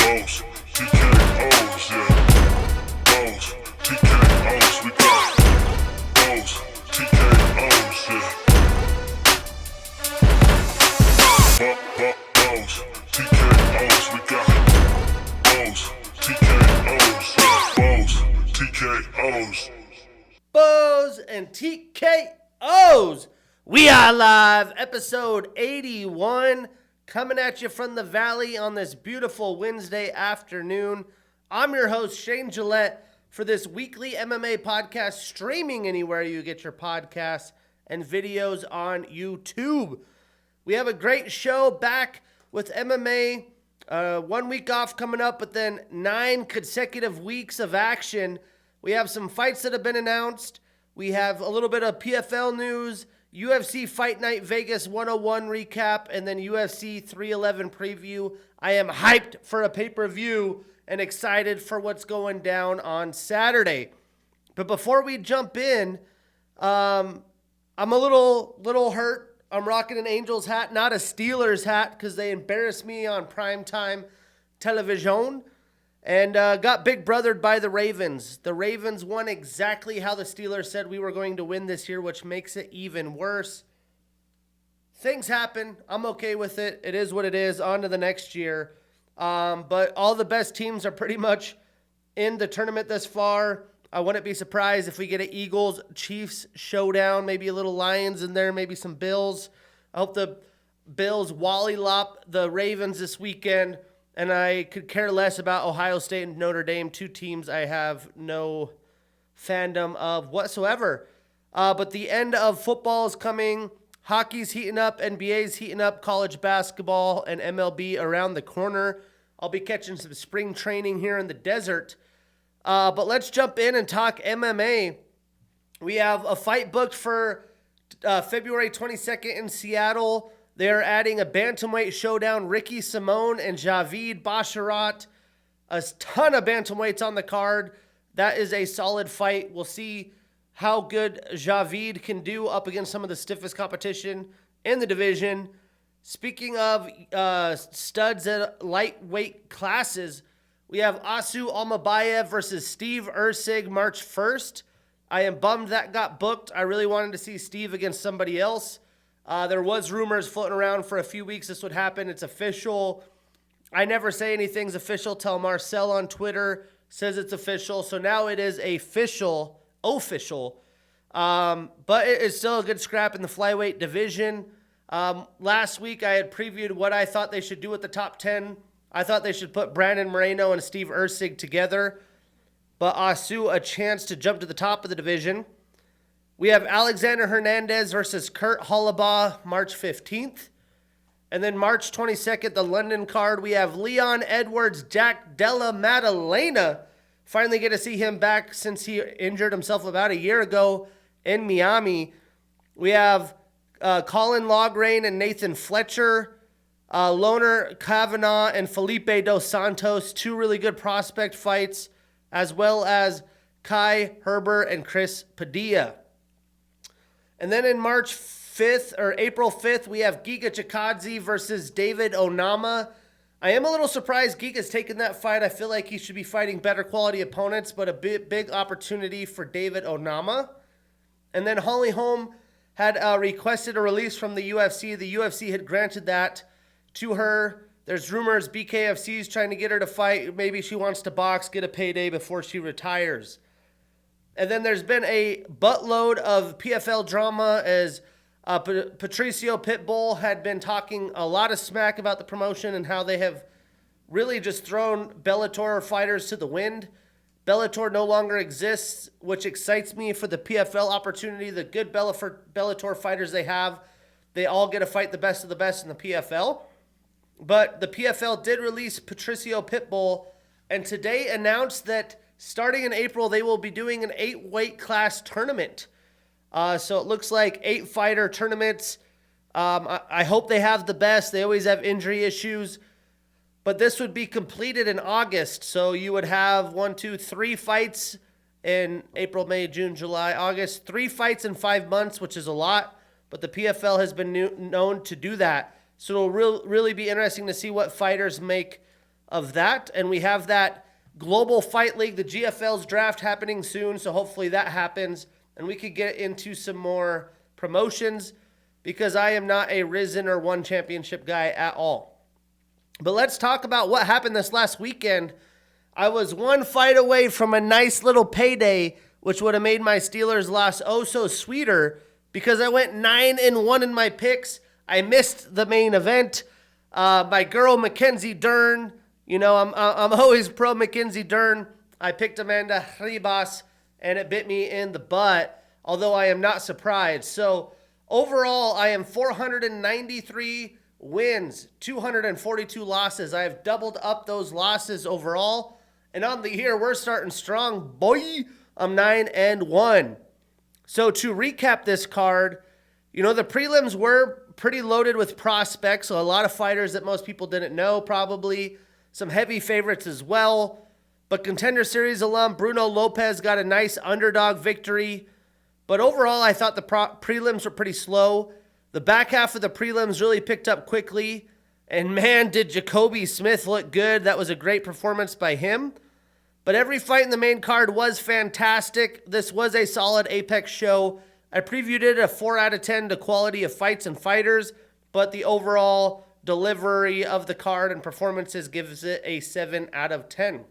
Bows, TKOs, yeah. Bows, TKOs, we got bows, TKOs, yeah. Bows, TKOs, we got bows, TKOs, yeah. Bows, TKOs. Bows and TKOs. We are live, episode 81, coming at you from the Valley on this beautiful Wednesday afternoon. I'm your host, Shane Gillette, for this weekly MMA podcast, streaming anywhere you get your podcasts and videos on YouTube. We have a great show back with MMA. 1 week off coming up, but then 9 consecutive weeks of action. We have some fights that have been announced. We have a little bit of PFL news, UFC Fight Night Vegas 101 recap, and then UFC 311 preview. I am hyped for a pay-per-view and excited for what's going down on Saturday. But before we jump in, I'm a little hurt. I'm rocking an Angels hat, not a Steelers hat, because they embarrassed me on primetime television. And got big brothered by the Ravens. The Ravens won exactly how the Steelers said we were going to win this year, which makes it even worse. Things happen. I'm okay with it. It is what it is. On to the next year. But all the best teams are pretty much in the tournament thus far. I wouldn't be surprised if we get an Eagles-Chiefs showdown, maybe a little Lions in there, maybe some Bills. I hope the Bills wallylop the Ravens this weekend. And I could care less about Ohio State and Notre Dame, two teams I have no fandom of whatsoever. But the end of football is coming. Hockey's heating up, NBA's heating up, college basketball and MLB around the corner. I'll be catching some spring training here in the desert. But let's jump in and talk MMA. We have a fight booked for February 22nd in Seattle. They're adding a bantamweight showdown, Ricky Simone and Javid Basharat. A ton of bantamweights on the card. That is a solid fight. We'll see how good Javid can do up against some of the stiffest competition in the division. Speaking of studs at lightweight classes, we have Asu Almabayev versus Steve Erceg March 1st. I am bummed that got booked. I really wanted to see Steve against somebody else. There was rumors floating around for a few weeks this would happen. It's official. I never say anything's official till Marcel on Twitter says it's official. So now it is official. But it is still a good scrap in the flyweight division. Last week I had previewed what I thought they should do with the top 10. I thought they should put Brandon Moreno and Steve Erceg together. But Asu a chance to jump to the top of the division. We have Alexander Hernandez versus Kurt Hollabaugh, March 15th. And then March 22nd, the London card, we have Leon Edwards, Jack Della Maddalena. Finally get to see him back since he injured himself about a year ago in Miami. We have Colin Lawgrain and Nathan Fletcher. Loner Kavanaugh and Felipe Dos Santos, two really good prospect fights, as well as Kai Herbert and Chris Padilla. And then in April 5th, we have Giga Chikadze versus David Onama. I am a little surprised Giga's taken that fight. I feel like he should be fighting better quality opponents, but a big opportunity for David Onama. And then Holly Holm had requested a release from the UFC. The UFC had granted that to her. There's rumors BKFC is trying to get her to fight. Maybe she wants to box, get a payday before she retires. And then there's been a buttload of PFL drama as Patricio Pitbull had been talking a lot of smack about the promotion and how they have really just thrown Bellator fighters to the wind. Bellator no longer exists, which excites me for the PFL opportunity. The good Bellator fighters they have, they all get to fight the best of the best in the PFL. But the PFL did release Patricio Pitbull and today announced that starting in April, they will be doing an 8-weight class tournament. So it looks like 8-fighter tournaments. I hope they have the best. They always have injury issues. But this would be completed in August. So you would have 3 fights in April, May, June, July, August. 3 fights in 5 months, which is a lot. But the PFL has been known to do that. So it'll really be interesting to see what fighters make of that. And we have that Global Fight League, the GFL's draft happening soon. So hopefully that happens and we could get into some more promotions because I am not a Risen or One Championship guy at all. But let's talk about what happened this last weekend. I was one fight away from a nice little payday, which would have made my Steelers loss oh so sweeter because I went 9-1 in my picks. I missed the main event. My girl Mackenzie Dern, I'm always pro Mackenzie Dern. I picked Amanda Ribas, and it bit me in the butt, although I am not surprised. So overall, I am 493 wins, 242 losses. I have doubled up those losses overall. And on the year, we're starting strong, boy. I'm 9-1. So to recap this card, the prelims were pretty loaded with prospects. So a lot of fighters that most people didn't know, probably. Some heavy favorites as well. But Contender Series alum Bruno Lopez got a nice underdog victory. But overall, I thought the prelims were pretty slow. The back half of the prelims really picked up quickly. And man, did Jacoby Smith look good. That was a great performance by him. But every fight in the main card was fantastic. This was a solid Apex show. I previewed it a 4 out of 10 to quality of fights and fighters, but the overall delivery of the card and performances gives it a 7 out of 10.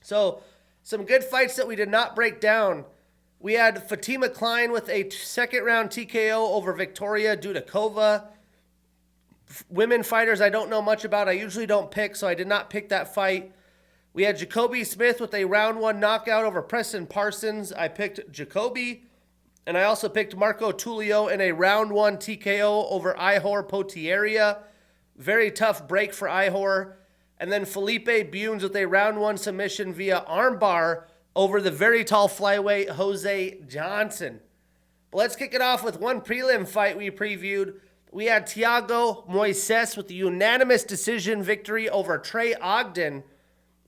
So, some good fights that we did not break down. We had Fatima Klein with a second-round TKO over Victoria Dudakova. Women fighters I don't know much about. I usually don't pick, so I did not pick that fight. We had Jacoby Smith with a round 1 knockout over Preston Parsons. I picked Jacoby. And I also picked Marco Tullio in a round 1 TKO over Ihor Potieria. Very tough break for Ihor. And then Felipe Bunes with a round 1 submission via armbar over the very tall flyweight Jose Johnson. But let's kick it off with one prelim fight we previewed. We had Thiago Moises with a unanimous decision victory over Trey Ogden.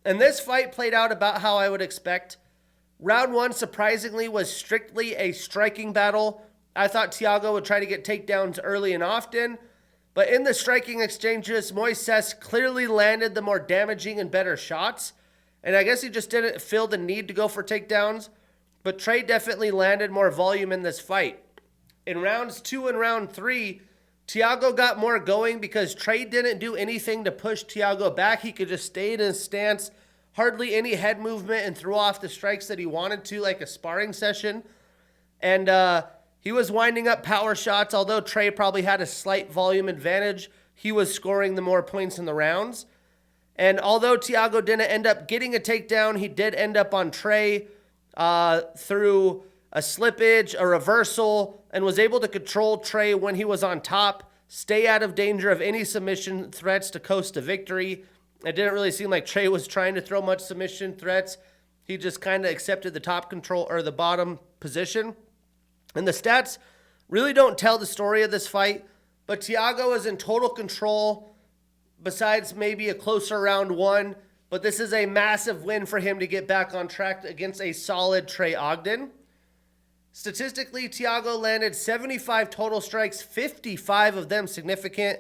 And this fight played out about how I would expect. Round 1, surprisingly, was strictly a striking battle. I thought Thiago would try to get takedowns early and often. But in the striking exchanges, Moises clearly landed the more damaging and better shots. And I guess he just didn't feel the need to go for takedowns. But Trey definitely landed more volume in this fight. In rounds 2 and round 3, Thiago got more going because Trey didn't do anything to push Thiago back. He could just stay in his stance, hardly any head movement, and threw off the strikes that he wanted to, like a sparring session. And he was winding up power shots. Although Trey probably had a slight volume advantage, he was scoring the more points in the rounds. And although Thiago didn't end up getting a takedown, he did end up on Trey through a slippage, a reversal, and was able to control Trey when he was on top, stay out of danger of any submission threats to coast to victory. It didn't really seem like Trey was trying to throw much submission threats. He just kind of accepted the top control or the bottom position. And the stats really don't tell the story of this fight, but Thiago is in total control besides maybe a closer round 1. But this is a massive win for him to get back on track against a solid Trey Ogden. Statistically, Thiago landed 75 total strikes, 55 of them significant.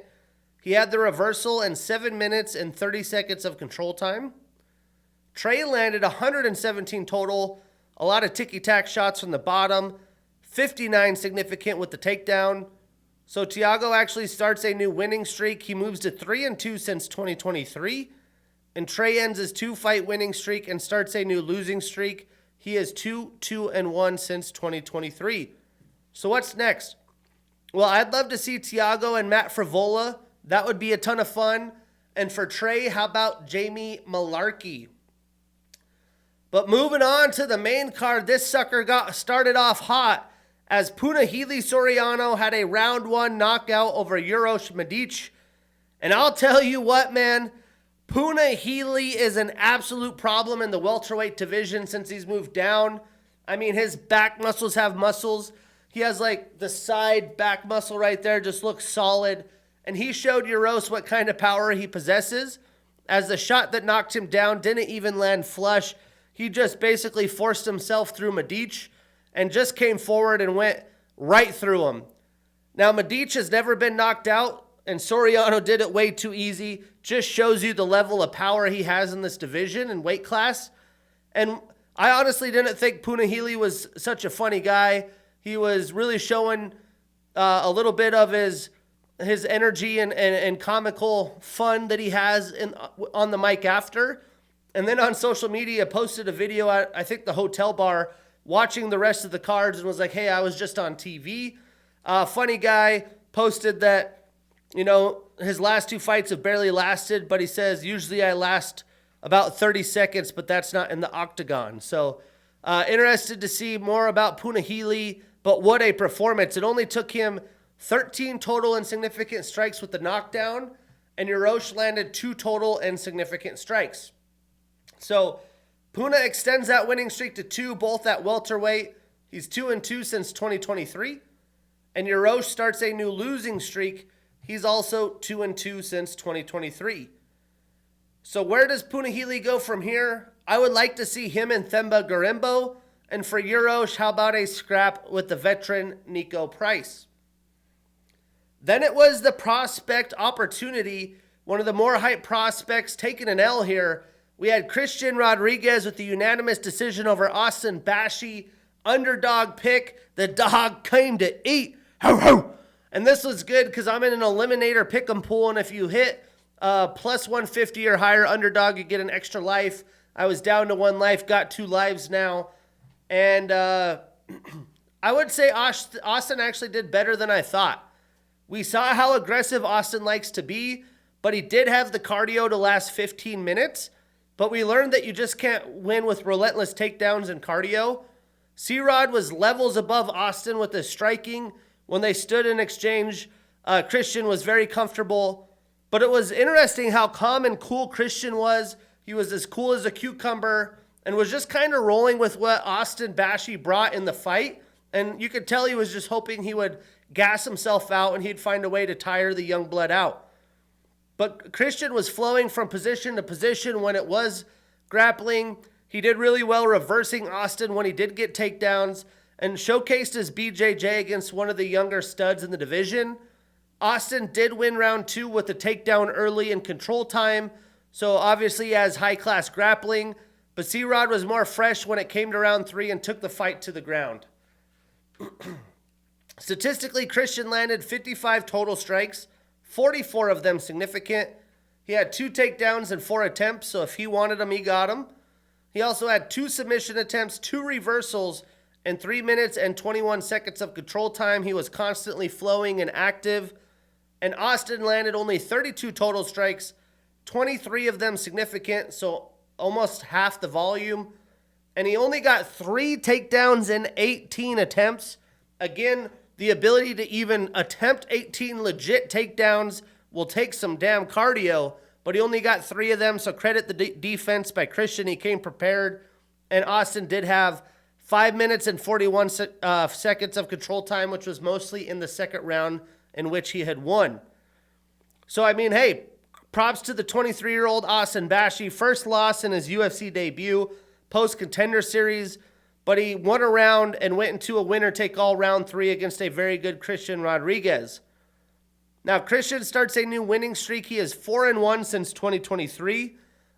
He had the reversal and 7 minutes and 30 seconds of control time. Trey landed 117 total, a lot of ticky-tack shots from the bottom, 59 significant with the takedown. So Thiago actually starts a new winning streak. He moves to 3-2 since 2023. And Trey ends his 2-fight winning streak and starts a new losing streak. He is 2-1 since 2023. So what's next? Well, I'd love to see Thiago and Matt Frivola. That would be a ton of fun. And for Trey, how about Jamie Malarkey? But moving on to the main card, this sucker got started off hot as Punahele Soriano had a round 1 knockout over Uroš Medic. And I'll tell you what, man, Punahele is an absolute problem in the welterweight division since he's moved down. I mean, his back muscles have muscles. He has like the side back muscle right there, just looks solid. And he showed Uroš what kind of power he possesses, as the shot that knocked him down didn't even land flush. He just basically forced himself through Medic and just came forward and went right through him. Now, Medic has never been knocked out. and Soriano did it way too easy. Just shows you the level of power he has in this division and weight class. And I honestly didn't think Punahele was such a funny guy. He was really showing a little bit of his energy and comical fun that he has on the mic after. And then on social media, posted a video at, I think, the hotel bar, watching the rest of the cards and was like, hey, I was just on TV. Funny guy, posted that, his last 2 fights have barely lasted, but he says, usually I last about 30 seconds, but that's not in the octagon. So interested to see more about Punahele, but what a performance. It only took him 13 total insignificant strikes with the knockdown, and Hiroshi landed 2 total insignificant strikes. So Puna extends that winning streak to 2, both at welterweight. He's 2-2 since 2023. And Hiroshi starts a new losing streak. He's also 2-2 since 2023. So where does Punahele go from here? I would like to see him and Themba Gorimbo. And for Hiroshi, how about a scrap with the veteran Nico Price? Then it was the prospect opportunity. One of the more hyped prospects taking an L here. We had Christian Rodriguez with the unanimous decision over Austin Bashi. Underdog pick. The dog came to eat. Ho, ho. And this was good because I'm in an eliminator pick'em pool, and if you hit plus 150 or higher underdog, you get an extra life. I was down to 1 life, got 2 lives now. And I would say Austin actually did better than I thought. We saw how aggressive Austin likes to be, but he did have the cardio to last 15 minutes. But we learned that you just can't win with relentless takedowns and cardio. C-Rod was levels above Austin with his striking. When they stood in exchange, Christian was very comfortable. But it was interesting how calm and cool Christian was. He was as cool as a cucumber and was just kind of rolling with what Austin Bashi brought in the fight. And you could tell he was just hoping he would gas himself out and he'd find a way to tire the young blood out. But Christian was flowing from position to position when it was grappling. He did really well reversing Austin when he did get takedowns and showcased his BJJ against one of the younger studs in the division. Austin did win round 2 with the takedown early in control time, so obviously he has high-class grappling, but C-Rod was more fresh when it came to round 3 and took the fight to the ground. Statistically, Christian landed 55 total strikes, 44 of them significant. He had 2 takedowns and 4 attempts, so if he wanted them, he got them. He also had 2 submission attempts, 2 reversals, and 3 minutes and 21 seconds of control time. He was constantly flowing and active. And Austin landed only 32 total strikes, 23 of them significant, so almost half the volume. And he only got 3 takedowns in 18 attempts. Again, the ability to even attempt 18 legit takedowns will take some damn cardio, but he only got 3 of them, so credit the defense by Christian. He came prepared, and Austin did have 5 minutes and 41 seconds of control time, which was mostly in the second round in which he had won. So, I mean, hey, props to the 23-year-old Austin Bashi. First loss in his UFC debut, post-contender series, but he won a round and went into a winner-take-all round 3 against a very good Christian Rodriguez. Now, Christian starts a new winning streak. He is 4-1 since 2023.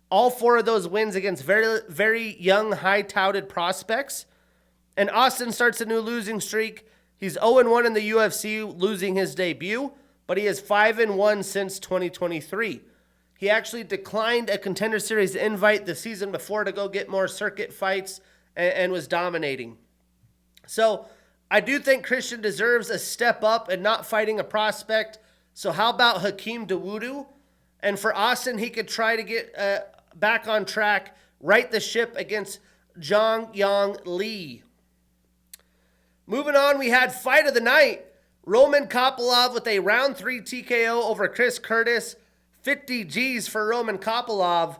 All 4 of those wins against very, very young, high-touted prospects. And Austin starts a new losing streak. He's 0-1 in the UFC, losing his debut, but he is 5-1 since 2023. He actually declined a Contender Series invite the season before to go get more circuit fights and was dominating. So I do think Christian deserves a step up and not fighting a prospect. So how about Hakeem Dawodu? And for Austin, he could try to get back on track, right the ship against Zhang Yang Li. Moving on, we had fight of the night. Roman Kopylov with a round 3 TKO over Chris Curtis. 50 G's for Roman Kopylov.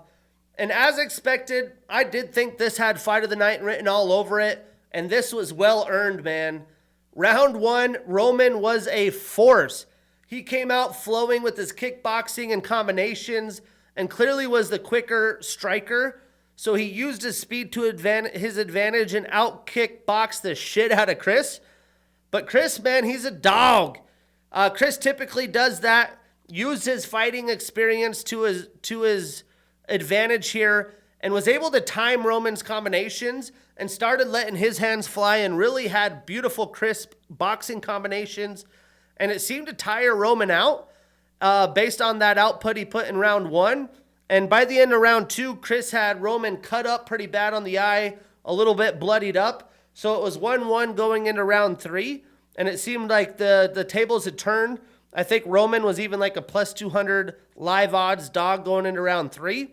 And as expected, I did think this had fight of the night written all over it. And this was well earned, man. Round 1, Roman was a force. He came out flowing with his kickboxing and combinations and clearly was the quicker striker. So he used his speed to his advantage and out-kickboxed the shit out of Chris. But Chris, man, he's a dog. Chris typically does that used his fighting experience to his advantage here and was able to time Roman's combinations and started letting his hands fly and really had beautiful, crisp boxing combinations. And it seemed to tire Roman out based on that output he put in round 1. And by the end of round 2, Chris had Roman cut up pretty bad on the eye, a little bit bloodied up. So it was 1-1 going into round 3. And it seemed like the tables had turned. I think Roman was even like a plus 200 live odds dog going into round 3.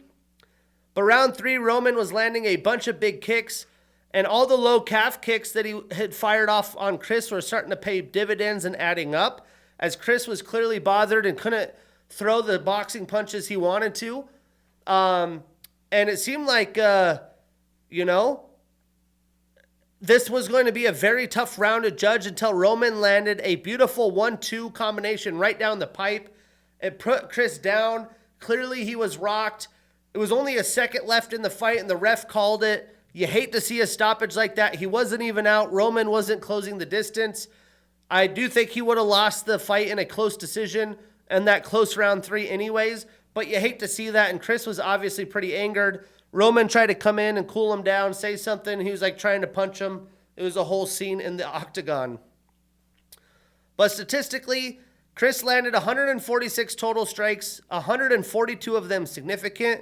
But round 3, Roman was landing a bunch of big kicks, and all the low calf kicks that he had fired off on Chris were starting to pay dividends and adding up, as Chris was clearly bothered and couldn't throw the boxing punches he wanted to. And it seemed like, this was going to be a very tough round to judge until Roman landed a beautiful 1-2 combination right down the pipe. It put Chris down. Clearly he was rocked. It was only a second left in the fight, and the ref called it. You hate to see a stoppage like that. He wasn't even out. Roman wasn't closing the distance. I do think he would have lost the fight in a close decision and that close round 3 anyways, but you hate to see that, and Chris was obviously pretty angered. Roman tried to come in and cool him down, say something. He was like trying to punch him. It was a whole scene in the octagon. But statistically, Chris landed 146 total strikes, 142 of them significant,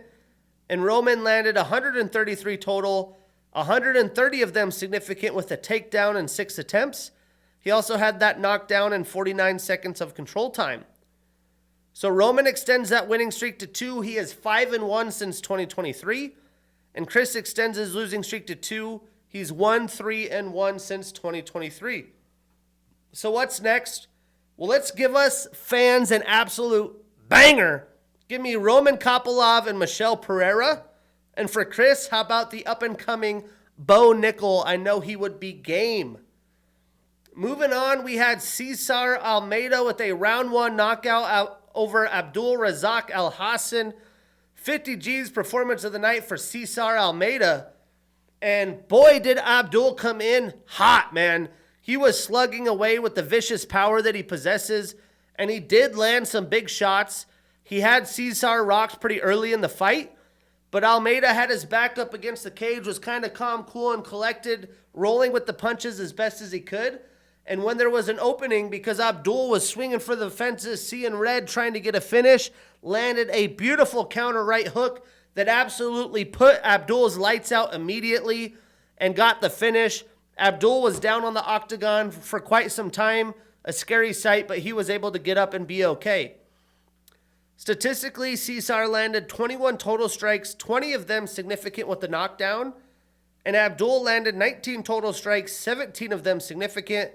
and Roman landed 133 total, 130 of them significant with a takedown in 6 attempts. He also had that knockdown in 49 seconds of control time. So Roman extends that winning streak to 2. He is 5-1 since 2023. And Chris extends his losing streak to 2. He's 1-3-1 since 2023. So what's next? Well, let's give us fans an absolute banger. Give me Roman Kopylov and Michel Pereira. And for Chris, how about the up-and-coming Bo Nickel? I know he would be game. Moving on, we had Cesar Almeida with a round 1 knockout over Abdul Razak Al Hassan. 50 G's performance of the night for Cesar Almeida. And boy, did Abdul come in hot, man. He was slugging away with the vicious power that he possesses, and he did land some big shots. He had Cesar rocked pretty early in the fight, but Almeida had his back up against the cage, was kind of calm, cool, and collected, rolling with the punches as best as he could. And when there was an opening, because Abdul was swinging for the fences, seeing red, trying to get a finish, landed a beautiful counter right hook that absolutely put Abdul's lights out immediately and got the finish. Abdul was down on the octagon for quite some time, a scary sight, but he was able to get up and be okay. Statistically, Cesar landed 21 total strikes, 20 of them significant with the knockdown, and Abdul landed 19 total strikes, 17 of them significant.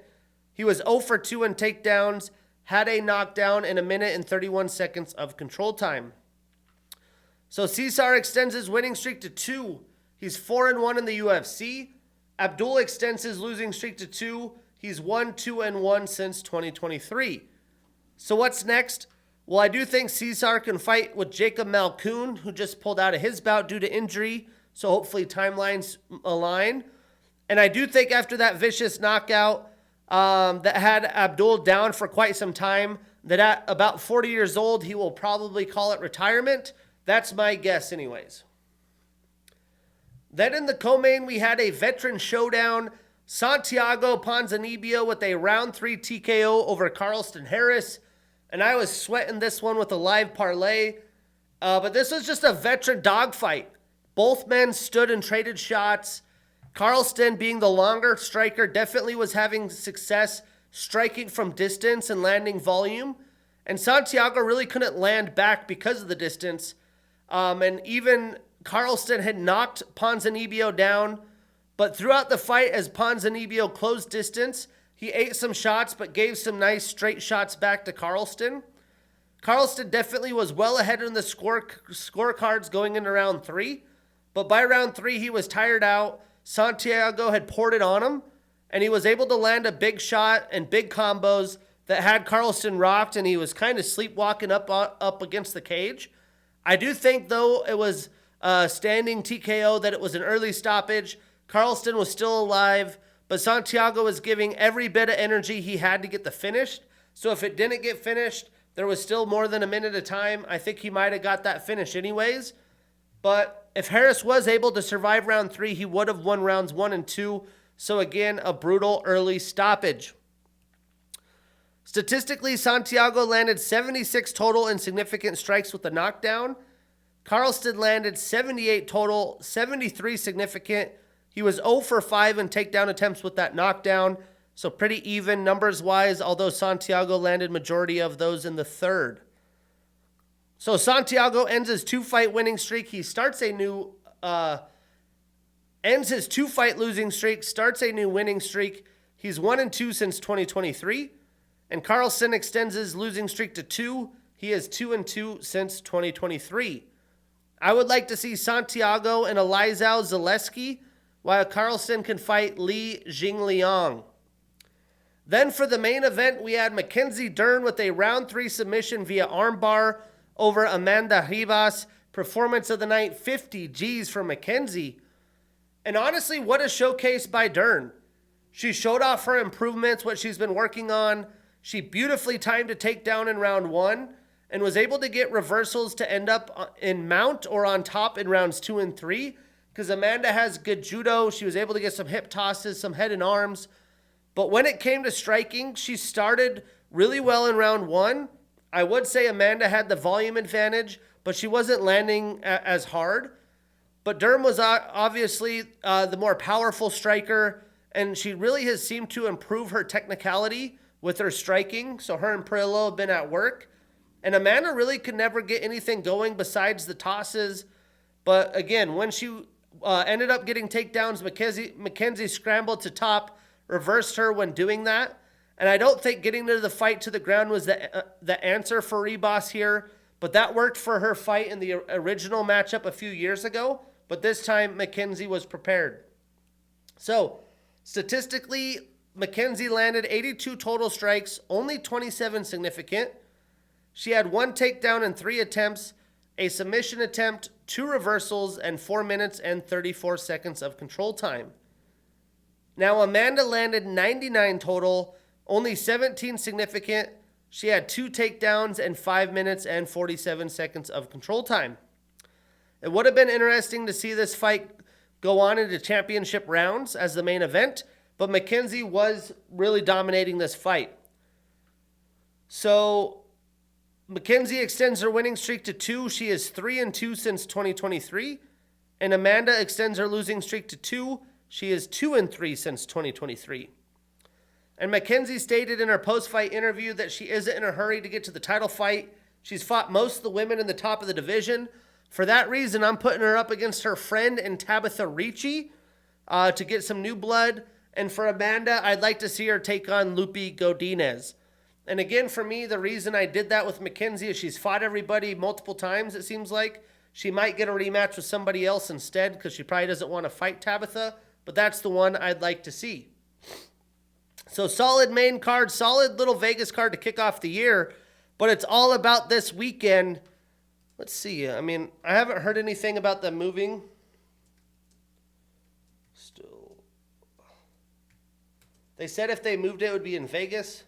He was 0 for 2 in takedowns, had a knockdown in 1 minute and 31 seconds of control time. So Cesar extends his winning streak to 2. He's 4-1 in the UFC. Abdul extends his losing streak to 2. He's 1-2-1 since 2023. So what's next? Well, I do think Cesar can fight with Jacob Malkoun, who just pulled out of his bout due to injury. So hopefully timelines align. And I do think after that vicious knockout that had Abdul down for quite some time, that at about 40 years old, he will probably call it retirement. That's my guess anyways. Then in the co-main, we had a veteran showdown. Santiago Ponzinibbio with a round 3 TKO over Carlston Harris. And I was sweating this one with a live parlay. But this was just a veteran dogfight. Both men stood and traded shots. Carlston, being the longer striker, definitely was having success striking from distance and landing volume. And Santiago really couldn't land back because of the distance. And even Carlston had knocked Ponzinibbio down. But throughout the fight, as Ponzinibbio closed distance, he ate some shots but gave some nice straight shots back to Carlston. Carlston definitely was well ahead in the scorecards going into round 3. But by round 3, he was tired out. Santiago had poured it on him, and he was able to land a big shot and big combos that had Carlston rocked, and he was kind of sleepwalking up against the cage. I do think, though, it was a standing TKO, that it was an early stoppage. Carlston was still alive, but Santiago was giving every bit of energy he had to get the finish. So if it didn't get finished, there was still more than a minute of time. I think he might have got that finish anyways. But if Harris was able to survive round 3, he would have won rounds 1 and 2. So again, a brutal early stoppage. Statistically, Santiago landed 76 total insignificant strikes with a knockdown. Carlston landed 78 total, 73 significant. He was 0 for 5 in takedown attempts with that knockdown. So pretty even numbers-wise, although Santiago landed majority of those in the third. So Santiago ends his 2-fight winning streak. He starts a new, ends his 2-fight losing streak, starts a new winning streak. He's 1 and 2 since 2023. And Carlson extends his losing streak to 2. He is 2 and 2 since 2023. I would like to see Santiago and Elizao Zaleski, while Carlson can fight Li Jingliang. Then for the main event, we had Mackenzie Dern with a round 3 submission via armbar over Amanda Ribas. Performance of the night, 50 G's for Mackenzie. And honestly, what a showcase by Dern. She showed off her improvements, what she's been working on. She beautifully timed a takedown in round 1 and was able to get reversals to end up in mount or on top in rounds 2 and 3 because Amanda has good judo. She was able to get some hip tosses, some head and arms. But when it came to striking, she started really well in round 1. I would say Amanda had the volume advantage, but she wasn't landing as hard. But Dern was obviously the more powerful striker, and she really has seemed to improve her technicality with her striking. So her and Perillo have been at work. And Amanda really could never get anything going besides the tosses. But again, when she ended up getting takedowns, Mackenzie scrambled to top, reversed her when doing that. And I don't think getting to the fight to the ground was the answer for Ribas here. But that worked for her fight in the original matchup a few years ago. But this time, Mackenzie was prepared. So, statistically, Mackenzie landed 82 total strikes, only 27 significant. She had 1 takedown in 3 attempts, a submission attempt, 2 reversals, and 4 minutes and 34 seconds of control time. Now, Amanda landed 99 total, only 17 significant. She had 2 takedowns and 5 minutes and 47 seconds of control time. It would have been interesting to see this fight go on into championship rounds as the main event, but Mackenzie was really dominating this fight. So Mackenzie extends her winning streak to 2. She is 3 and 2 since 2023. And Amanda extends her losing streak to 2. She is 2 and 3 since 2023. And Mackenzie stated in her post-fight interview that she isn't in a hurry to get to the title fight. She's fought most of the women in the top of the division. For that reason, I'm putting her up against her friend in Tabitha Ricci to get some new blood. And for Amanda, I'd like to see her take on Lupi Godinez. And again, for me, the reason I did that with Mackenzie is she's fought everybody multiple times, it seems like. She might get a rematch with somebody else instead because she probably doesn't want to fight Tabitha. But that's the one I'd like to see. So solid main card, solid little Vegas card to kick off the year. But it's all about this weekend. Let's see. I mean, I haven't heard anything about them moving. Still. They said if they moved it, it would be in Vegas.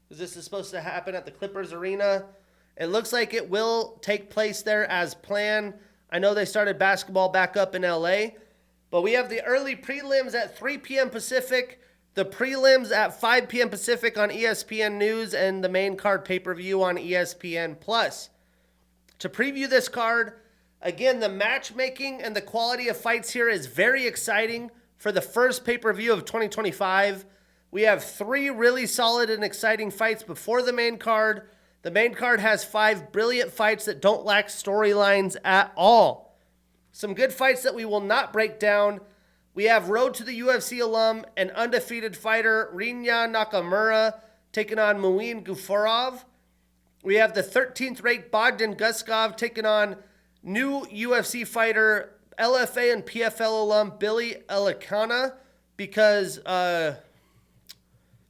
Because this is supposed to happen at the Clippers Arena. It looks like it will take place there as planned. I know they started basketball back up in LA. But we have the early prelims at 3 p.m. Pacific. The prelims at 5 p.m. Pacific on ESPN News. And the main card pay-per-view on ESPN+. To preview this card, again, the matchmaking and the quality of fights here is very exciting for the first pay-per-view of 2025. We have 3 really solid and exciting fights before the main card. The main card has 5 brilliant fights that don't lack storylines at all. Some good fights that we will not break down. We have Road to the UFC alum and undefeated fighter Rinya Nakamura taking on Muin Gafurov. We have the 13th ranked Bogdan Guskov taking on new UFC fighter LFA and PFL alum Billy Elikana because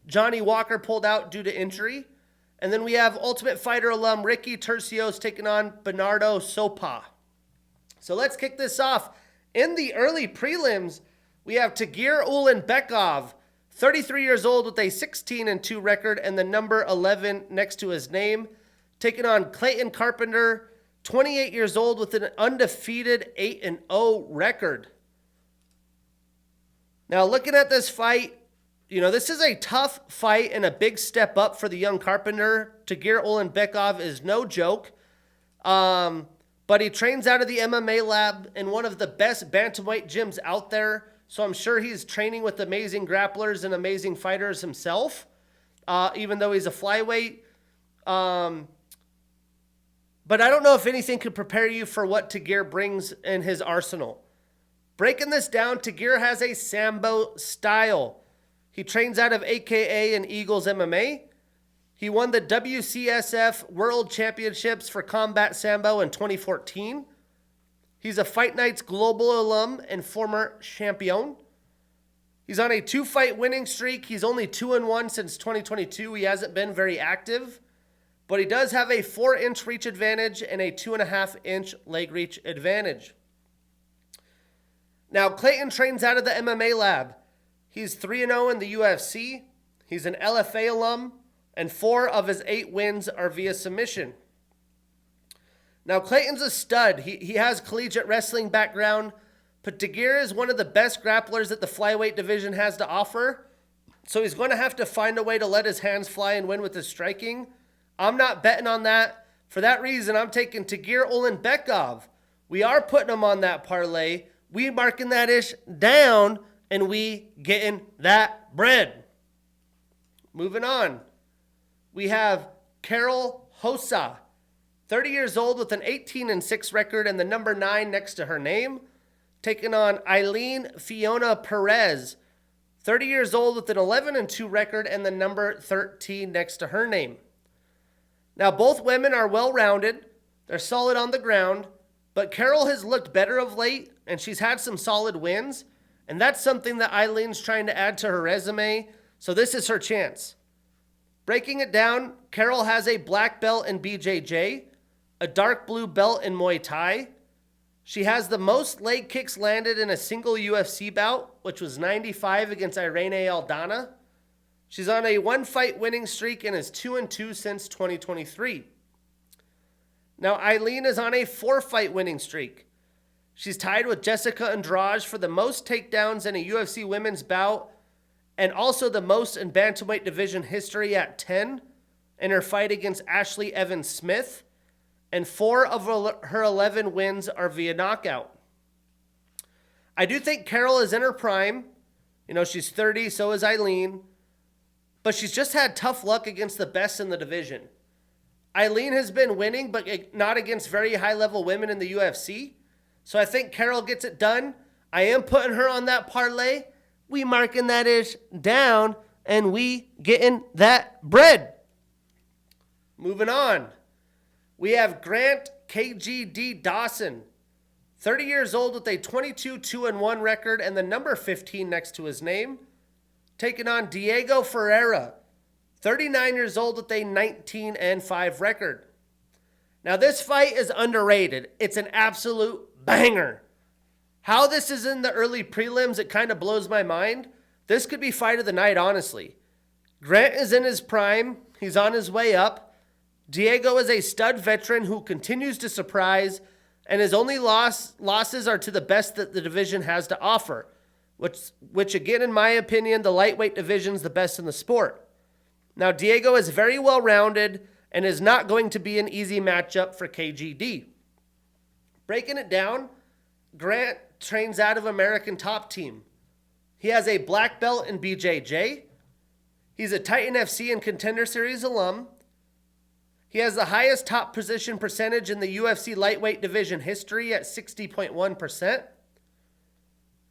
Johnny Walker pulled out due to injury. And then we have Ultimate Fighter alum Ricky Tercios taking on Bernardo Sopa. So let's kick this off. In the early prelims, we have Tagir Ulanbekov 33 years old with a 16-2 record and the number 11 next to his name, taking on Clayton Carpenter, 28 years old with an undefeated 8-0 record. Now, looking at this fight, this is a tough fight and a big step up for the young Carpenter. Tagir Ulanbekov is no joke. But he trains out of the MMA lab in one of the best bantamweight gyms out there. So I'm sure he's training with amazing grapplers and amazing fighters himself, even though he's a flyweight. But I don't know if anything could prepare you for what Tagir brings in his arsenal. Breaking this down, Tagir has a Sambo style. He trains out of AKA and Eagles MMA. He won the WCSF World Championships for Combat Sambo in 2014. He's a Fight Nights Global alum and former champion. He's on a 2-fight winning streak. He's only 2-1 since 2022. He hasn't been very active, but he does have a 4-inch reach advantage and a 2.5-inch leg reach advantage. Now, Clayton trains out of the MMA lab. He's 3-0 in the UFC. He's an LFA alum, and 4 of his 8 wins are via submission. Now, Clayton's a stud. He has collegiate wrestling background, but Tagir is one of the best grapplers that the flyweight division has to offer, so he's going to have to find a way to let his hands fly and win with his striking. I'm not betting on that. For that reason, I'm taking Tagir Ulanbekov. We are putting him on that parlay. We marking that ish down, and we getting that bread. Moving on. We have Carol Hossa, 30 years old with an 18-6 record and the number 9 next to her name, taking on Eileen Fiona Perez, 30 years old with an 11-2 record and the number 13 next to her name. Now, both women are well-rounded. They're solid on the ground, but Carol has looked better of late, and she's had some solid wins, and that's something that Eileen's trying to add to her resume, so this is her chance. Breaking it down, Carol has a black belt in BJJ, a dark blue belt in Muay Thai. She has the most leg kicks landed in a single UFC bout, which was 95 against Irene Aldana. She's on a 1-fight winning streak and is 2-2 since 2023. Now, Eileen is on a 4-fight winning streak. She's tied with Jessica Andrade for the most takedowns in a UFC women's bout and also the most in bantamweight division history at 10 in her fight against Ashley Evans Smith, and 4 of her 11 wins are via knockout. I do think Carol is in her prime. She's 30, so is Eileen, but she's just had tough luck against the best in the division. Eileen has been winning, but not against very high-level women in the UFC. So I think Carol gets it done. I am putting her on that parlay. We marking that ish down, and we getting that bread. Moving on. We have Grant KGD Dawson, 30 years old with a 22-2-1 record and the number 15 next to his name, taking on Diego Ferreira, 39 years old with a 19-5 record. Now, this fight is underrated. It's an absolute banger. How this is in the early prelims, it kind of blows my mind. This could be fight of the night, honestly. Grant is in his prime. He's on his way up. Diego is a stud veteran who continues to surprise, and his only losses are to the best that the division has to offer, which again, in my opinion, the lightweight division is the best in the sport. Now, Diego is very well-rounded and is not going to be an easy matchup for KGD. Breaking it down, Grant trains out of American Top Team. He has a black belt in BJJ. He's a Titan FC and Contender Series alum. He has the highest top position percentage in the UFC lightweight division history at 60.1%.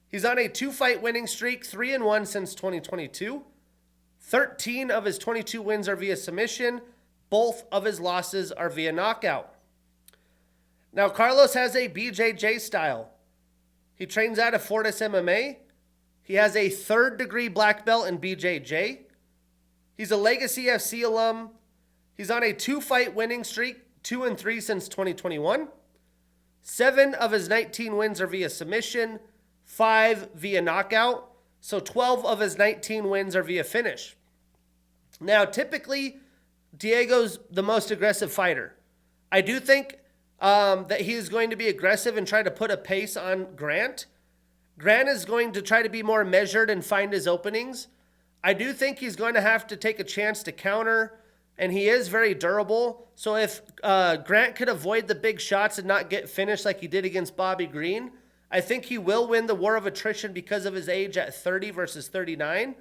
He's on a 2-fight winning streak, 3-1 since 2022. 13 of his 22 wins are via submission. Both of his losses are via knockout. Now, Carlos has a BJJ style. He trains out of Fortis MMA. He has a 3rd-degree black belt in BJJ. He's a Legacy FC alum. He's on a 2-fight winning streak, 2-3 since 2021. 7 of his 19 wins are via submission, 5 via knockout. So 12 of his 19 wins are via finish. Now, typically, Diego's the most aggressive fighter. I do think that he's going to be aggressive and try to put a pace on Grant. Grant is going to try to be more measured and find his openings. I do think he's going to have to take a chance to counter, and he is very durable. So if Grant could avoid the big shots and not get finished like he did against Bobby Green, I think he will win the war of attrition because of his age at 30 versus 39.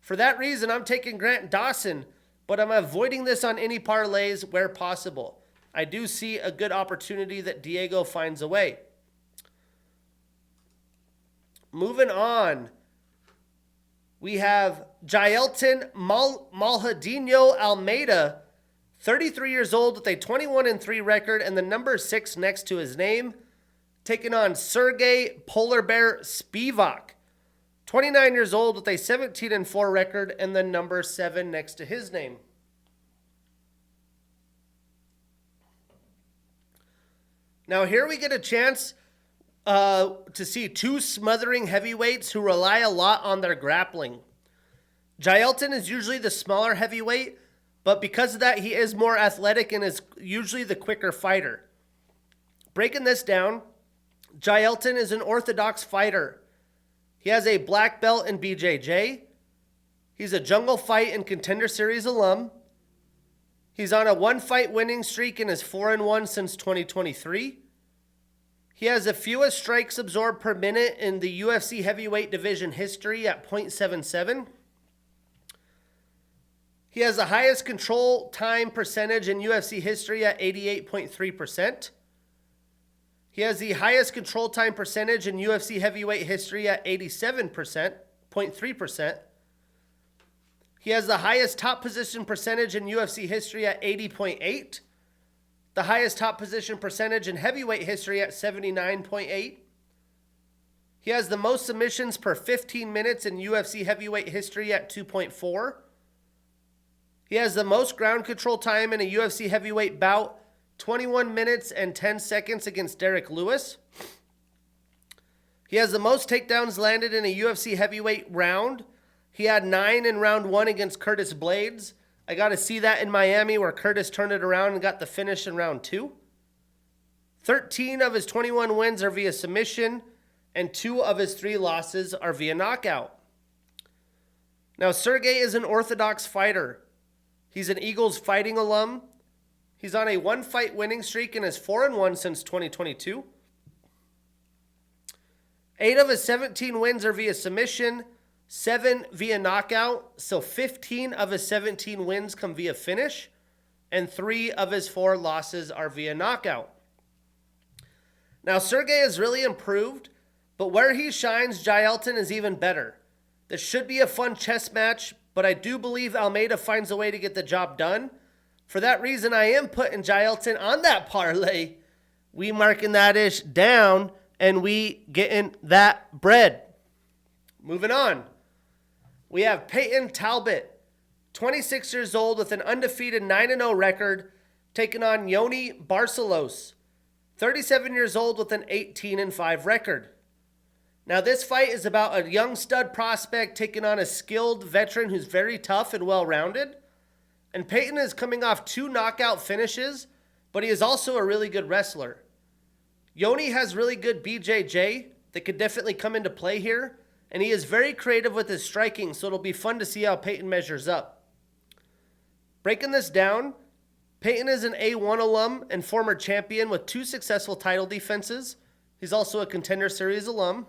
For that reason, I'm taking Grant Dawson, but I'm avoiding this on any parlays where possible. I do see a good opportunity that Diego finds a way. Moving on, we have Jailton Malhadinho Almeida, 33 years old with a 21-3 record and the number 6 next to his name, taking on Sergey Polar Bear Spivak, 29 years old with a 17-4 record and the number 7 next to his name. Now here we get a chance to see two smothering heavyweights who rely a lot on their grappling. Jailton is usually the smaller heavyweight, but because of that, he is more athletic and is usually the quicker fighter. Breaking this down, Jailton is an orthodox fighter. He has a black belt in BJJ. He's a Jungle Fight and Contender Series alum. He's on a one-fight winning streak and is 4-1 since 2023. He has the fewest strikes absorbed per minute in the UFC heavyweight division history at .77. He has the highest control time percentage in UFC history at 88.3%. He has the highest control time percentage in UFC heavyweight history at 87.3%. He has the highest top position percentage in UFC history at 80.8%. The highest top position percentage in heavyweight history at 79.8%. He has the most submissions per 15 minutes in UFC heavyweight history at 2.4. He has the most ground control time in a UFC heavyweight bout, 21 minutes and 10 seconds against Derek Lewis. He has the most takedowns landed in a UFC heavyweight round. He had 9 in round 1 against Curtis Blades. I got to see that in Miami where Curtis turned it around and got the finish in round 2. 13 of his 21 wins are via submission, and 2 of his 3 losses are via knockout. Now, Sergey is an orthodox fighter. He's an Eagles Fighting alum. He's on a one-fight winning streak and is 4-1 since 2022. 8 of his 17 wins are via submission, 7 via knockout, so 15 of his 17 wins come via finish, and 3 of his 4 losses are via knockout. Now, Sergey has really improved, but where he shines, Jailton is even better. This should be a fun chess match, but I do believe Almeida finds a way to get the job done. For that reason, I am putting Jailton on that parlay. We marking that ish down, and we getting that bread. Moving on. We have Peyton Talbot, 26 years old with an undefeated 9-0 record, taking on Yoni Barcelos, 37 years old with an 18-5 record. Now this fight is about a young stud prospect taking on a skilled veteran who's very tough and well-rounded. And Peyton is coming off 2 knockout finishes, but he is also a really good wrestler. Yoni has really good BJJ that could definitely come into play here. And he is very creative with his striking, so it'll be fun to see how Peyton measures up. Breaking this down, Peyton is an A1 alum and former champion with 2 successful title defenses. He's also a Contender Series alum.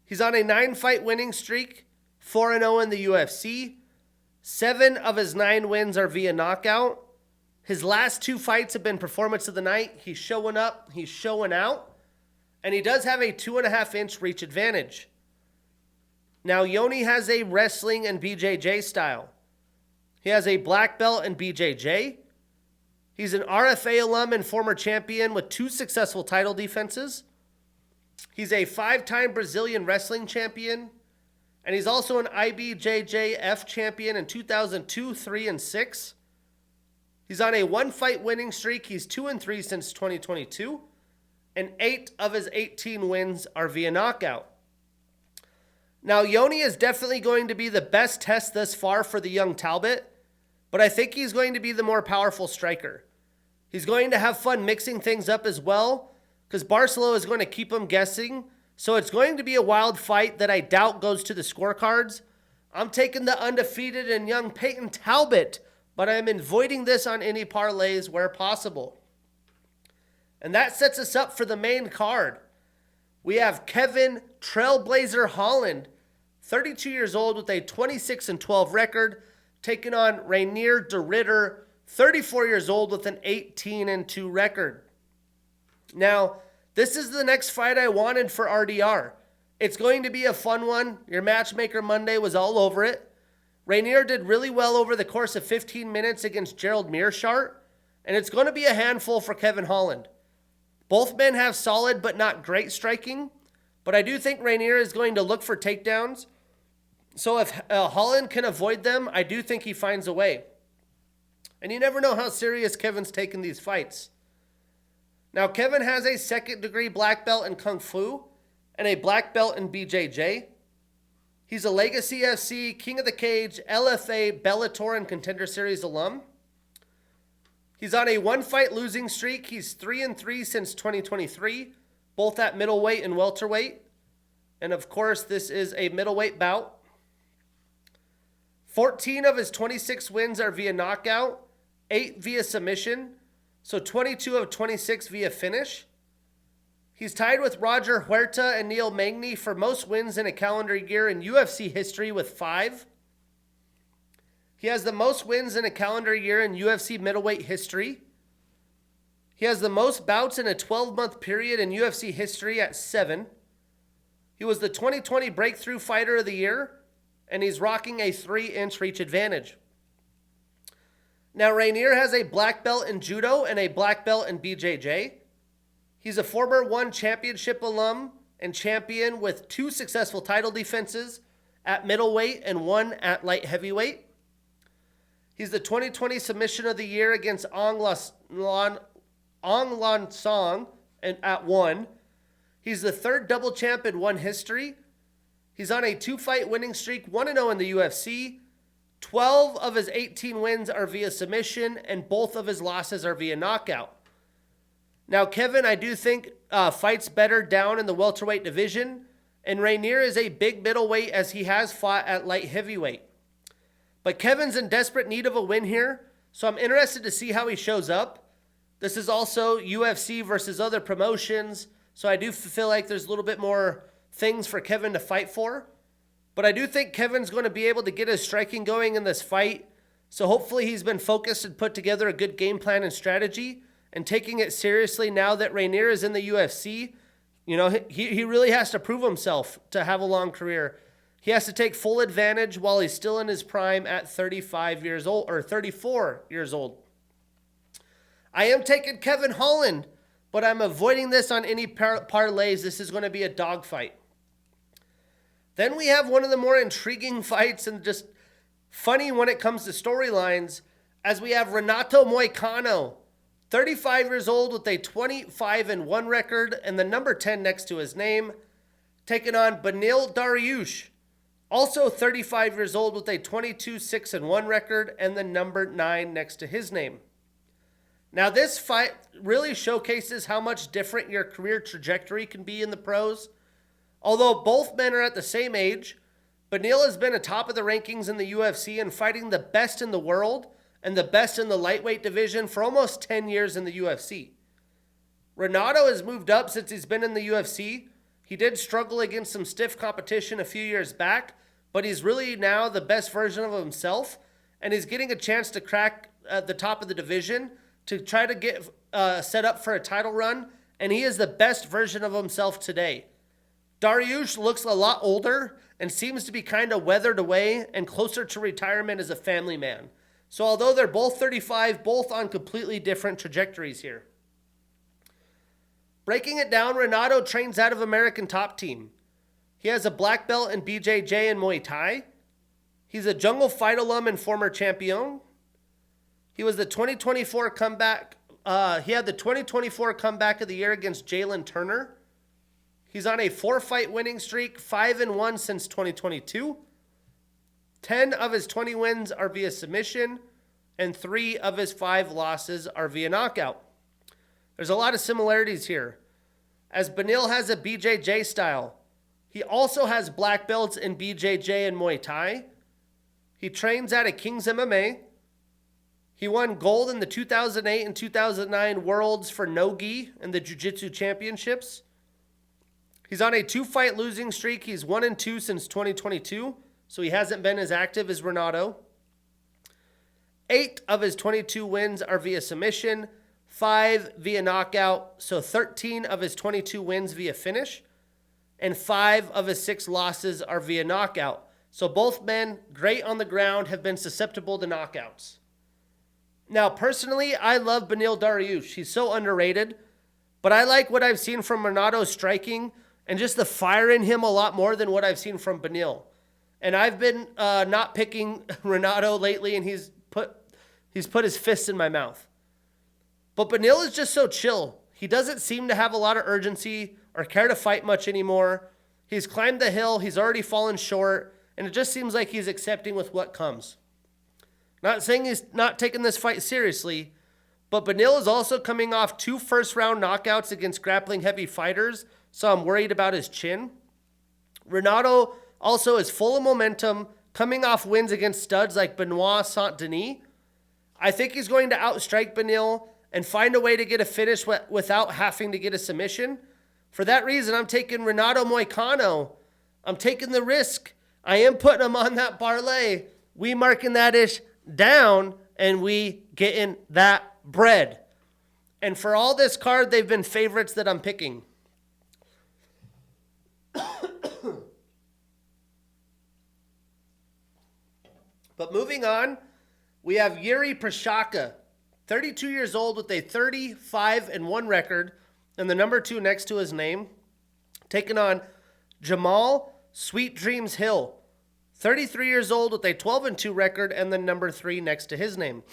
He's on a 9-fight winning streak, 4-0 in the UFC. 7 of his 9 wins are via knockout. His last 2 fights have been performance of the night. He's showing up, he's showing out. And he does have a 2.5-inch reach advantage. Now, Yoni has a wrestling and BJJ style. He has a black belt in BJJ. He's an RFA alum and former champion with 2 successful title defenses. He's a 5-time Brazilian wrestling champion. And he's also an IBJJF champion in 2002, 3, and 6. He's on a 1-fight winning streak. He's 2-3 since 2022. And 8 of his 18 wins are via knockout. Now, Yoni is definitely going to be the best test thus far for the young Talbot, but I think he's going to be the more powerful striker. He's going to have fun mixing things up as well, because Barcelo is going to keep him guessing, so it's going to be a wild fight that I doubt goes to the scorecards. I'm taking the undefeated and young Peyton Talbot, but I'm avoiding this on any parlays where possible. And that sets us up for the main card. We have Kevin Trailblazer Holland, 32 years old with a 26-12 record, taking on Rainier de Ritter, 34 years old with an 18-2 record. Now, this is the next fight I wanted for RDR. It's going to be a fun one. Your Matchmaker Monday was all over it. Rainier did really well over the course of 15 minutes against Gerald Mearshart, and it's going to be a handful for Kevin Holland. Both men have solid but not great striking, but I do think Rainier is going to look for takedowns. So if Holland can avoid them, I do think he finds a way. And you never know how serious Kevin's taking these fights. Now, Kevin has a second-degree black belt in Kung Fu and a black belt in BJJ. He's a Legacy FC, King of the Cage, LFA, Bellator, and Contender Series alum. He's on a one-fight losing streak. He's 3-3 since 2023, both at middleweight and welterweight. And, of course, this is a middleweight bout. 14 of his 26 wins are via knockout, 8 via submission, so 22 of 26 via finish. He's tied with Roger Huerta and Neil Magny for most wins in a calendar year in UFC history with 5. He has the most wins in a calendar year in UFC middleweight history. He has the most bouts in a 12-month period in UFC history at 7. He was the 2020 Breakthrough Fighter of the Year, and he's rocking a 3-inch reach advantage. Now, Rainier has a black belt in Judo and a black belt in BJJ. He's a former One Championship alum and champion with 2 successful title defenses at middleweight and 1 at light heavyweight. He's the 2020 Submission of the Year against Ong Lan Song at 1. He's the 3rd double champ in ONE history. He's on a 2-fight winning streak, 1-0 in the UFC. 12 of his 18 wins are via submission, and both of his losses are via knockout. Now, Kevin, I do think fights better down in the welterweight division, and Rainier is a big middleweight as he has fought at light heavyweight. But Kevin's in desperate need of a win here, so I'm interested to see how he shows up. This is also UFC versus other promotions, so I do feel like there's a little bit more things for Kevin to fight for. But I do think Kevin's going to be able to get his striking going in this fight, so hopefully he's been focused and put together a good game plan and strategy and taking it seriously now that Rainier is in the UFC. You know, he really has to prove himself to have a long career. He has to take full advantage while he's still in his prime at 35 years old, or 34 years old. I am taking Kevin Holland, but I'm avoiding this on any parlays. This is going to be a dogfight. Then we have one of the more intriguing fights and just funny when it comes to storylines, as we have Renato Moicano, 35 years old with a 25-1 record and the number 10 next to his name, taking on Beneil Dariush, also 35 years old with a 22-6-1 record and the number 9 next to his name. Now, this fight really showcases how much different your career trajectory can be in the pros. Although both men are at the same age, Beneil has been atop of the rankings in the UFC and fighting the best in the world and the best in the lightweight division for almost 10 years in the UFC. Renato has moved up since he's been in the UFC. He did struggle against some stiff competition a few years back, but he's really now the best version of himself, and he's getting a chance to crack the top of the division to try to get set up for a title run, and he is the best version of himself today. Dariush looks a lot older and seems to be kind of weathered away and closer to retirement as a family man. So although they're both 35, both on completely different trajectories here. Breaking it down, Renato trains out of American Top Team. He has a black belt in BJJ and Muay Thai. He's a Jungle Fight alum and former champion. He was the 2024 comeback. He had the 2024 comeback of the year against Jalen Turner. He's on a 4-fight winning streak, 5-1 since 2022. 10 of his 20 wins are via submission, and 3 of his 5 losses are via knockout. There's a lot of similarities here. As Beneil has a BJJ style, he also has black belts in BJJ and Muay Thai. He trains out of King's MMA. He won gold in the 2008 and 2009 Worlds for no-gi and the Jiu-Jitsu Championships. He's on a 2-fight losing streak. He's 1-2 since 2022, so he hasn't been as active as Renato. 8 of his 22 wins are via submission, 5 via knockout, so 13 of his 22 wins via finish, and 5 of his 6 losses are via knockout. So both men, great on the ground, have been susceptible to knockouts. Now, personally, I love Beneil Dariush. He's so underrated, but I like what I've seen from Renato's striking and just the fire in him a lot more than what I've seen from Beneil. And I've been not picking Renato lately, and he's put his fist in my mouth. But Beneil is just so chill. He doesn't seem to have a lot of urgency or care to fight much anymore. He's climbed the hill. He's already fallen short. And it just seems like he's accepting with what comes. Not saying he's not taking this fight seriously, but Beneil is also coming off 2 first-round knockouts against grappling heavy fighters, so I'm worried about his chin. Renato also is full of momentum, coming off wins against studs like Benoit Saint-Denis. I think he's going to outstrike Beneil and find a way to get a finish without having to get a submission. For that reason, I'm taking Renato Moicano. I'm taking the risk. I am putting him on that parlay. We marking that ish down, and we getting that bread. And for all this card, they've been favorites that I'm picking. But moving on, we have Yuri Prochazka, 32 years old with a 35-1 record and the number 2 next to his name, taking on Jamal Sweet Dreams Hill, 33 years old with a 12-2 record and the number 3 next to his name.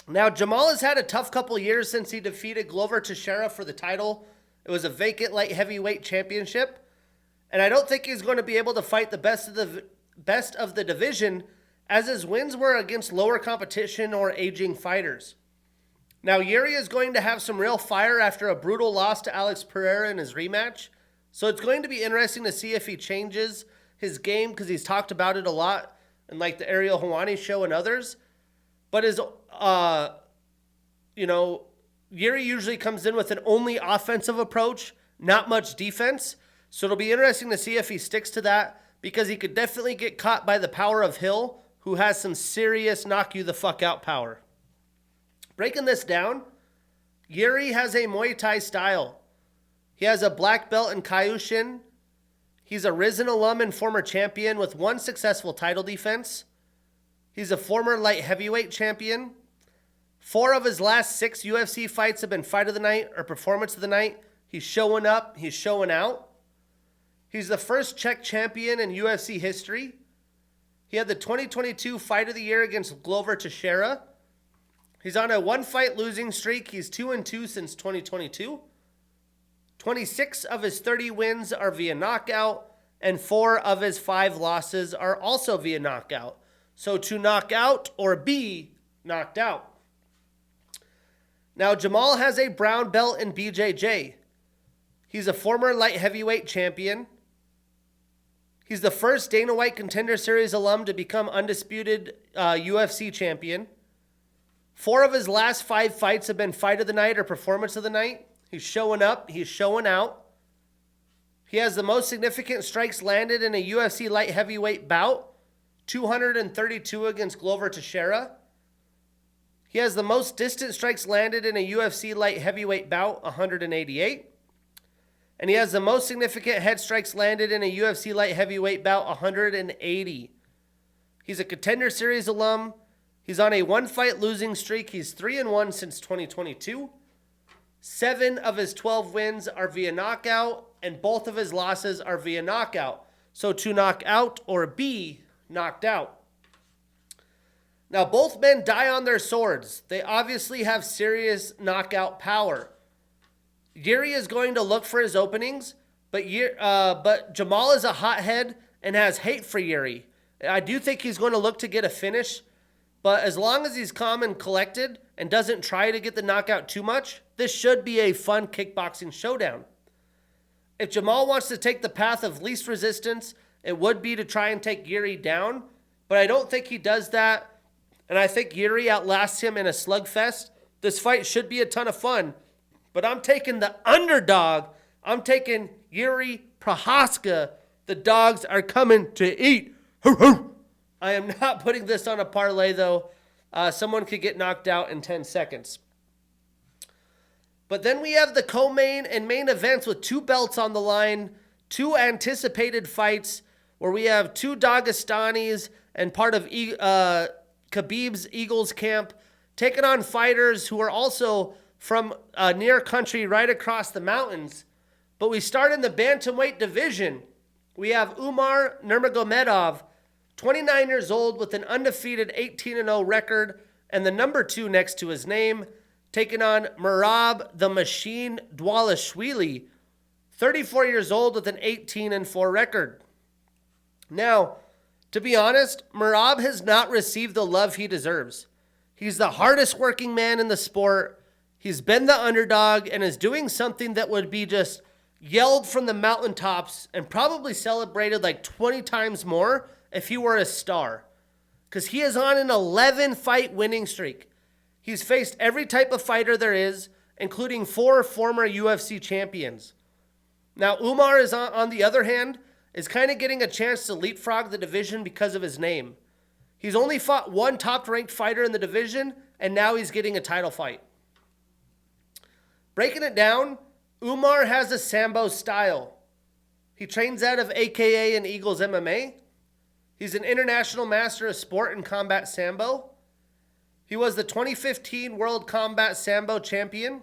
Now, Jamal has had a tough couple years since he defeated Glover Teixeira for the title. It was a vacant light heavyweight championship, and I don't think he's going to be able to fight the best of the division, as his wins were against lower competition or aging fighters. Now, Yuri is going to have some real fire after a brutal loss to Alex Pereira in his rematch, so it's going to be interesting to see if he changes his game, because he's talked about it a lot in like the Ariel Helwani show and others. But Yuri usually comes in with an only offensive approach, not much defense. So it'll be interesting to see if he sticks to that, because he could definitely get caught by the power of Hill, who has some serious knock you the fuck out power. Breaking this down, Yuri has a Muay Thai style. He has a black belt in Kaioshin. He's a Risen alum and former champion with 1 successful title defense. He's a former light heavyweight champion. 4 of his last 6 UFC fights have been fight of the night or performance of the night. He's showing up. He's showing out. He's the first Czech champion in UFC history. He had the 2022 Fight of the Year against Glover Teixeira. He's on a 1-fight losing streak. He's 2-2 since 2022. 26 of his 30 wins are via knockout, and 4 of his 5 losses are also via knockout. So to knock out or be knocked out. Now, Jamal has a brown belt in BJJ. He's a former light heavyweight champion. He's the first Dana White Contender Series alum to become undisputed UFC champion. 4 of his last 5 fights have been fight of the night or performance of the night. He's showing up. He's showing out. He has the most significant strikes landed in a UFC light heavyweight bout, 232 against Glover Teixeira. He has the most distant strikes landed in a UFC light heavyweight bout, 188. And he has the most significant head strikes landed in a UFC light heavyweight bout, 180. He's a Contender Series alum. He's on a 1-fight losing streak. He's 3-1 since 2022. 7 of his 12 wins are via knockout, and both of his losses are via knockout. So to knock out or be knocked out. Now, both men die on their swords. They obviously have serious knockout power. Yuri is going to look for his openings, But Jamal is a hothead and has hate for Yuri. I do think he's going to look to get a finish, but as long as he's calm and collected and doesn't try to get the knockout too much, this should be a fun kickboxing showdown. If Jamal wants to take the path of least resistance, it would be to try and take Yuri down, but I don't think he does that, and I think Yuri outlasts him in a slugfest. This fight should be a ton of fun, but I'm taking the underdog. I'm taking Yuri Prochazka. The dogs are coming to eat. Hoo, hoo. I am not putting this on a parlay, though. Someone could get knocked out in 10 seconds. But then we have the co-main and main events with two belts on the line, two anticipated fights where we have two Dagestanis and part of Khabib's Eagles camp taking on fighters who are also from near country right across the mountains. But we start in the bantamweight division. We have Umar Nurmagomedov, 29 years old with an undefeated 18-0 record and the number 2 next to his name, taking on Merab the Machine Dvalishvili, 34 years old with an 18-4 record. Now, to be honest, Merab has not received the love he deserves. He's the hardest working man in the sport. He's been the underdog and is doing something that would be just yelled from the mountaintops and probably celebrated like 20 times more if he were a star. Because he is on an 11-fight winning streak. He's faced every type of fighter there is, including 4 former UFC champions. Now, Umar is on the other hand, is kind of getting a chance to leapfrog the division because of his name. He's only fought one top-ranked fighter in the division, and now he's getting a title fight. Breaking it down, Umar has a Sambo style. He trains out of AKA and Eagles MMA. He's an international master of sport and combat Sambo. He was the 2015 World Combat Sambo champion.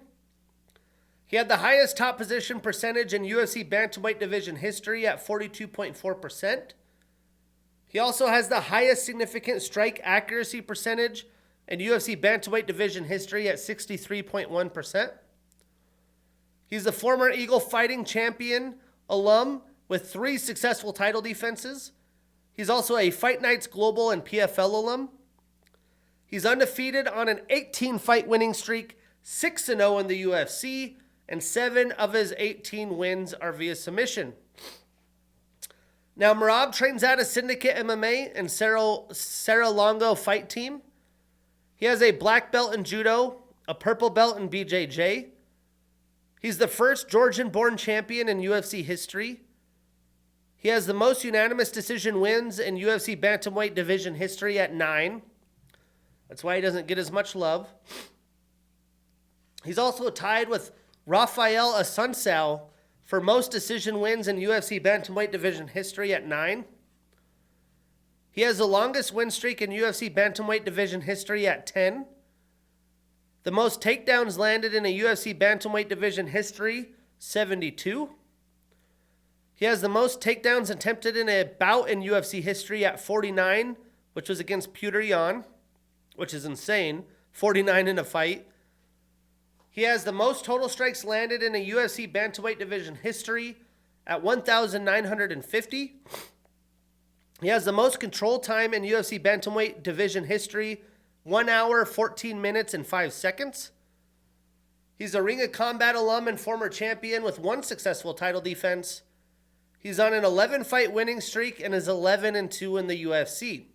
He had the highest top position percentage in UFC bantamweight division history at 42.4%. He also has the highest significant strike accuracy percentage in UFC bantamweight division history at 63.1%. He's the former Eagle Fighting Champion alum with 3 successful title defenses. He's also a Fight Nights Global and PFL alum. He's undefeated on an 18-fight winning streak, 6-0 in the UFC, and 7 of his 18 wins are via submission. Now, Merab trains out of Syndicate MMA and Sarah Longo Fight Team. He has a black belt in Judo, a purple belt in BJJ. He's the first Georgian-born champion in UFC history. He has the most unanimous decision wins in UFC bantamweight division history at 9. That's why he doesn't get as much love. He's also tied with Rafael Asuncao for most decision wins in UFC bantamweight division history at 9. He has the longest win streak in UFC bantamweight division history at 10. The most takedowns landed in a UFC bantamweight division history, 72. He has the most takedowns attempted in a bout in UFC history at 49, which was against Petr Yan, which is insane, 49 in a fight. He has the most total strikes landed in a UFC bantamweight division history at 1,950. He has the most control time in UFC bantamweight division history, 1 hour, 14 minutes, and 5 seconds. He's a Ring of Combat alum and former champion with 1 successful title defense. He's on an 11-fight winning streak and is 11-2 in the UFC.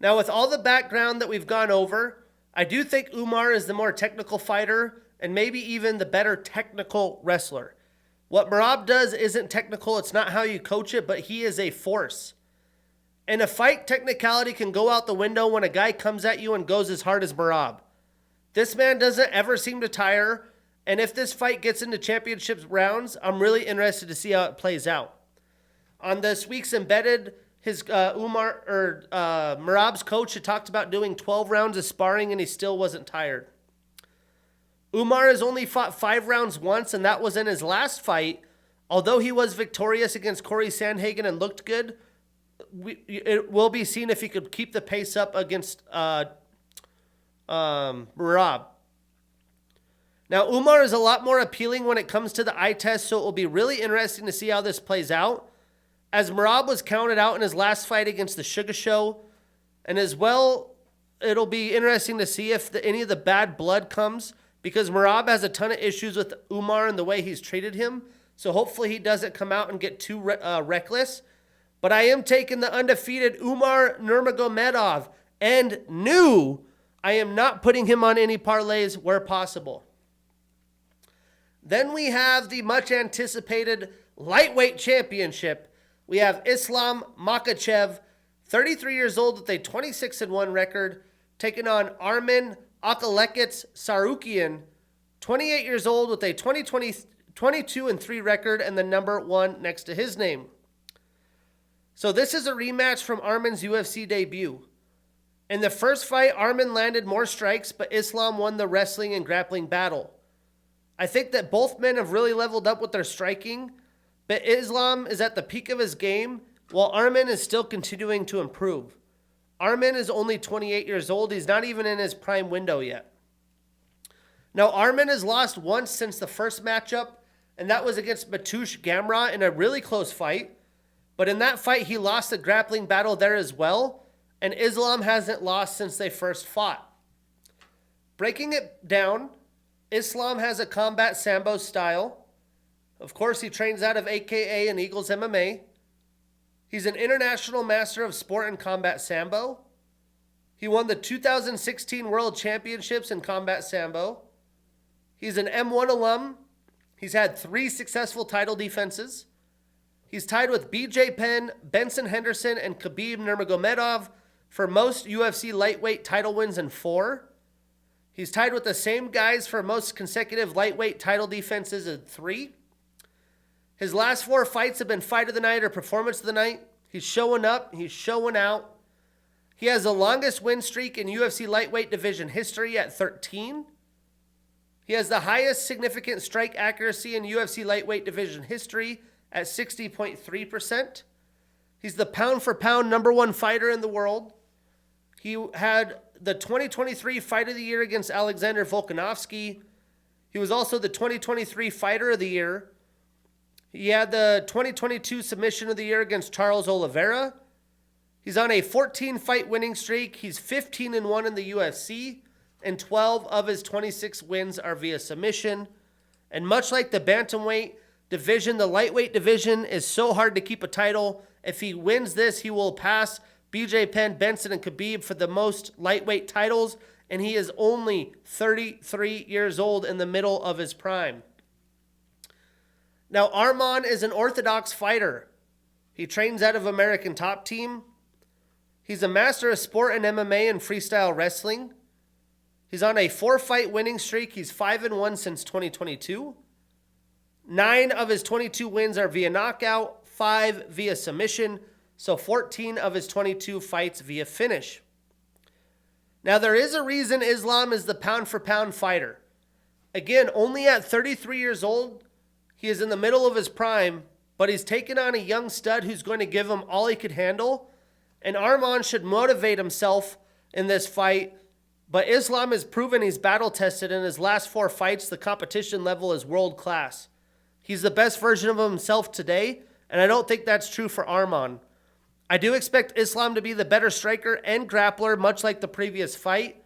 Now, with all the background that we've gone over, I do think Umar is the more technical fighter and maybe even the better technical wrestler. What Merab does isn't technical. It's not how you coach it, but he is a force. In a fight, technicality can go out the window when a guy comes at you and goes as hard as Merab. This man doesn't ever seem to tire, and if this fight gets into championship rounds, I'm really interested to see how it plays out. On this week's Embedded, Merab's coach had talked about doing 12 rounds of sparring, and he still wasn't tired. Umar has only fought 5 rounds once, and that was in his last fight. Although he was victorious against Corey Sandhagen and looked good, it will be seen if he could keep the pace up against Merab. Now, Umar is a lot more appealing when it comes to the eye test, so it will be really interesting to see how this plays out. As Merab was counted out in his last fight against the Sugar Show, and as well, it'll be interesting to see if any of the bad blood comes, because Merab has a ton of issues with Umar and the way he's treated him, so hopefully he doesn't come out and get too reckless. But I am taking the undefeated Umar Nurmagomedov, and I am not putting him on any parlays where possible. Then we have the much anticipated lightweight championship. We have Islam Makhachev, 33 years old with a 26-1 record, taking on Arman Akalekets Sarukian, 28 years old with a 22-3 record and the number 1 next to his name. So this is a rematch from Arman's UFC debut. In the first fight, Arman landed more strikes, but Islam won the wrestling and grappling battle. I think that both men have really leveled up with their striking, but Islam is at the peak of his game, while Arman is still continuing to improve. Arman is only 28 years old. He's not even in his prime window yet. Now, Arman has lost once since the first matchup, and that was against Mateusz Gamrot in a really close fight. But in that fight, he lost the grappling battle there as well, and Islam hasn't lost since they first fought. Breaking it down, Islam has a combat sambo style. Of course, he trains out of AKA and Eagles MMA. He's an international master of sport and combat sambo. He won the 2016 World Championships in combat sambo. He's an M1 alum. He's had 3 successful title defenses. He's tied with BJ Penn, Benson Henderson, and Khabib Nurmagomedov for most UFC lightweight title wins in 4. He's tied with the same guys for most consecutive lightweight title defenses in 3. His last 4 fights have been fight of the night or performance of the night. He's showing up. He's showing out. He has the longest win streak in UFC lightweight division history at 13. He has the highest significant strike accuracy in UFC lightweight division history at 60.3%. He's the pound-for-pound number 1 fighter in the world. He had the 2023 Fight of the Year against Alexander Volkanovski. He was also the 2023 Fighter of the Year. He had the 2022 Submission of the Year against Charles Oliveira. He's on a 14-fight winning streak. He's 15-1 in the UFC, and 12 of his 26 wins are via submission. And much like the bantamweight division, the lightweight division is so hard to keep a title. If he wins this, he will pass BJ Penn, Benson, and Khabib for the most lightweight titles, and he is only 33 years old in the middle of his prime. Now, Arman is an orthodox fighter. He trains out of American Top Team. He's a master of sport in MMA and freestyle wrestling. He's on a 4-fight winning streak. He's 5-1 since 2022. 9 of his 22 wins are via knockout, 5 via submission, so 14 of his 22 fights via finish. Now, there is a reason Islam is the pound-for-pound fighter. Again, only at 33 years old, he is in the middle of his prime, but he's taken on a young stud who's going to give him all he could handle, and Arman should motivate himself in this fight, but Islam has proven he's battle-tested. In his last 4 fights, the competition level is world-class. He's the best version of himself today, and I don't think that's true for Arman. I do expect Islam to be the better striker and grappler, much like the previous fight.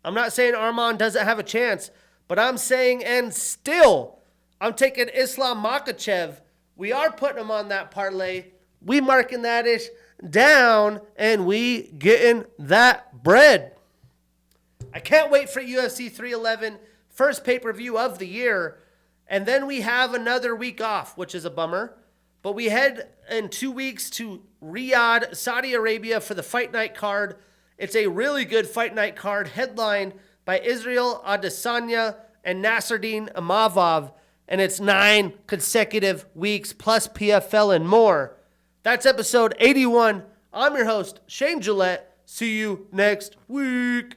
I'm not saying Arman doesn't have a chance, but I'm saying, and still, I'm taking Islam Makhachev. We are putting him on that parlay. We marking that ish down, and we getting that bread. I can't wait for UFC 311, first pay-per-view of the year. And then we have another week off, which is a bummer. But we head in 2 weeks to Riyadh, Saudi Arabia for the Fight Night card. It's a really good Fight Night card headlined by Israel Adesanya and Nasruddin Imavov. And it's 9 consecutive weeks plus PFL and more. That's episode 81. I'm your host, Shane Gillette. See you next week.